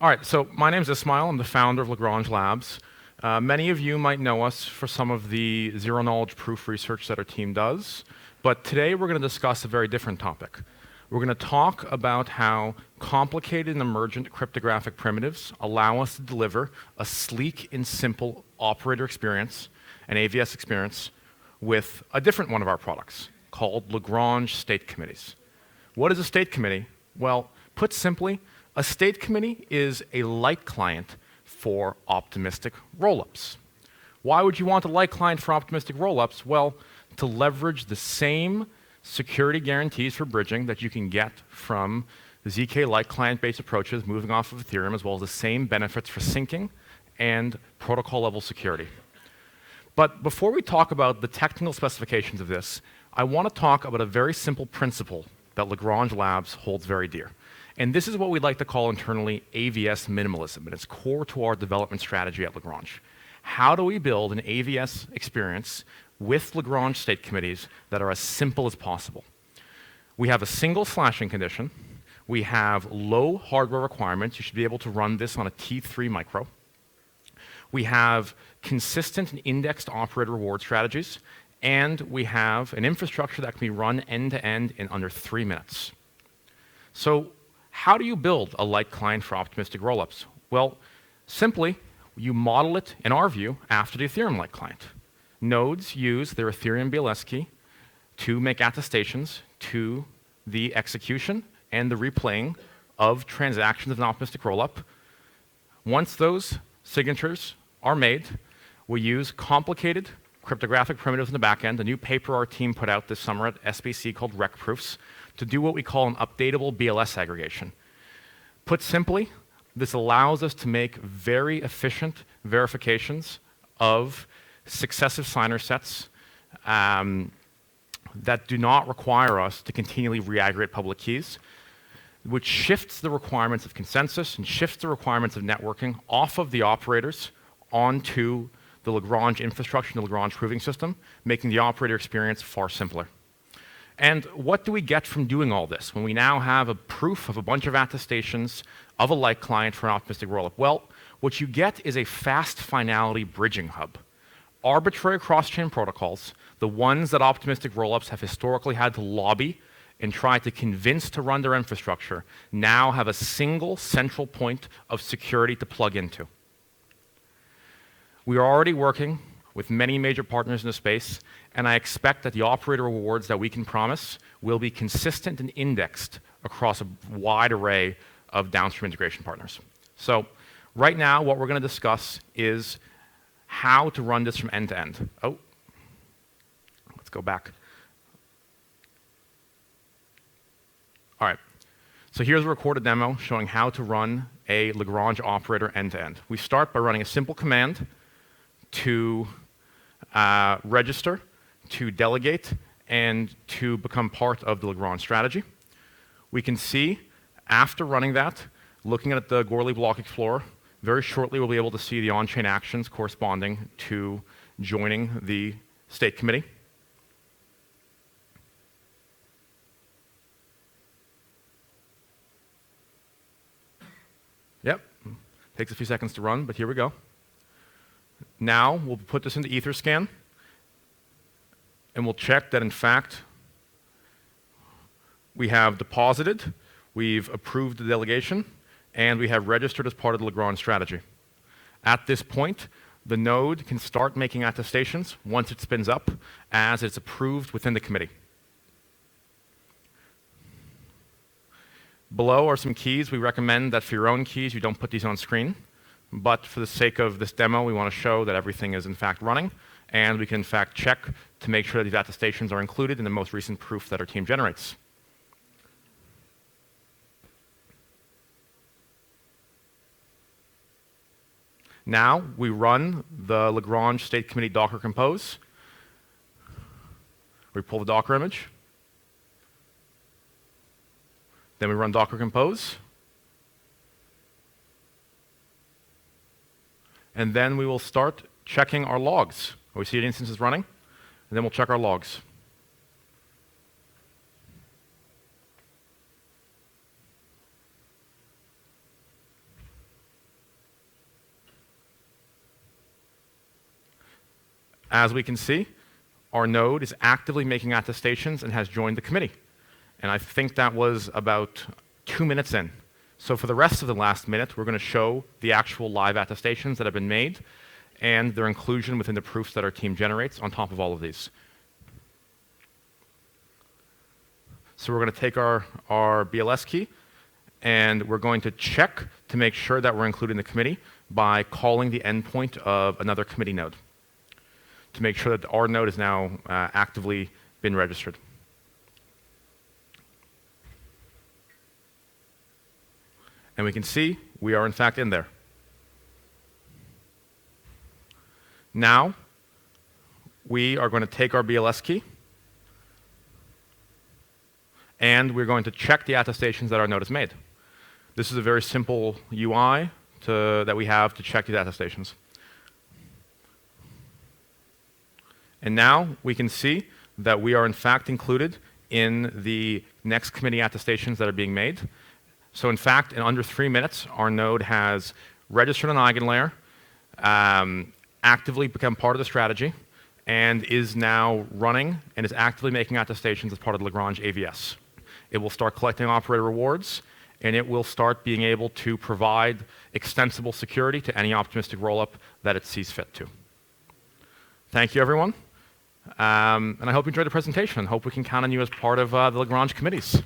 All right, so my name is Ismail. I'm the founder of Lagrange Labs. Many of you might know us for some of the zero-knowledge proof research that our team does, but today we're going to discuss a very different topic. We're going to talk about how complicated and emergent cryptographic primitives allow us to deliver a sleek and simple operator experience, an AVS experience, with a different one of our products called Lagrange state committees. What is a state committee? Well, put simply, a state committee is a light client for optimistic rollups. Why would you want a light client for optimistic rollups? Well, to leverage the same security guarantees for bridging that you can get from the ZK light client-based approaches moving off of Ethereum, as well as the same benefits for syncing and protocol level security. But before we talk about the technical specifications of this, I want to talk about a very simple principle that Lagrange Labs holds very dear. And this is what we like to call internally AVS minimalism, and it's core to our development strategy at Lagrange. How do we build an AVS experience with Lagrange state committees that are as simple as possible? We have a single slashing condition. We have low hardware requirements. You should be able to run this on a T3 micro. We have consistent and indexed operator reward strategies. And we have an infrastructure that can be run end-to-end in under 3 minutes. So how do you build a light client for optimistic rollups? Well, simply, you model it, in our view, after the Ethereum light client. Nodes use their Ethereum BLS key to make attestations to the execution and the replaying of transactions of an optimistic rollup. Once those signatures are made, we use complicated cryptographic primitives in the back end. A new paper our team put out this summer at SBC called Rec Proofs to do what we call an updatable BLS aggregation. Put simply, this allows us to make very efficient verifications of successive signer sets that do not require us to continually re-aggregate public keys, which shifts the requirements of consensus and shifts the requirements of networking off of the operators onto the Lagrange infrastructure and the Lagrange proving system, making the operator experience far simpler. And what do we get from doing all this when we now have a proof of a bunch of attestations of a light client for an optimistic rollup? Well, what you get is a fast finality bridging hub. Arbitrary cross-chain protocols, the ones that optimistic rollups have historically had to lobby and try to convince to run their infrastructure, now have a single central point of security to plug into. We are already working with many major partners in the space, and I expect that the operator rewards that we can promise will be consistent and indexed across a wide array of downstream integration partners. So right now, what we're going to discuss is how to run this from end to end. Oh, let's go back. All right, so here's a recorded demo showing how to run a Lagrange operator end to end. We start by running a simple command to register, to delegate, and to become part of the Lagrange strategy. We can see, after running that, looking at the Goerli block explorer, very shortly we'll be able to see the on-chain actions corresponding to joining the state committee. Yep, takes a few seconds to run, but here we go. Now we'll put this into Etherscan, and we'll check that in fact we have deposited, we've approved the delegation, and we have registered as part of the Lagrange strategy. At this point, the node can start making attestations once it spins up as it's approved within the committee. Below are some keys. We recommend that for your own keys, you don't put these on screen. But for the sake of this demo, we want to show that everything is in fact running, and we can in fact check to make sure that these attestations are included in the most recent proof that our team generates. Now we run the Lagrange State Committee Docker Compose. We pull the Docker image. Then we run Docker Compose. And then we will start checking our logs. We see an instance is running, and then we'll check our logs. As we can see, our node is actively making attestations and has joined the committee. And I think that was about 2 minutes in. So for the rest of the last minute, we're going to show the actual live attestations that have been made and their inclusion within the proofs that our team generates on top of all of these. So we're going to take our BLS key, and we're going to check to make sure that we're including the committee by calling the endpoint of another committee node to make sure that our node has now actively been registered. And we can see we are in fact in there. Now, we are going to take our BLS key, and we're going to check the attestations that our node has made. This is a very simple UI that we have to check these attestations. And now we can see that we are in fact included in the next committee attestations that are being made. So in fact, in under 3 minutes, our node has registered an eigenlayer, actively become part of the strategy, and is now running and is actively making attestations as part of the Lagrange AVS. It will start collecting operator rewards, and it will start being able to provide extensible security to any optimistic rollup that it sees fit to. Thank you, everyone. And I hope you enjoyed the presentation. Hope we can count on you as part of the Lagrange committees.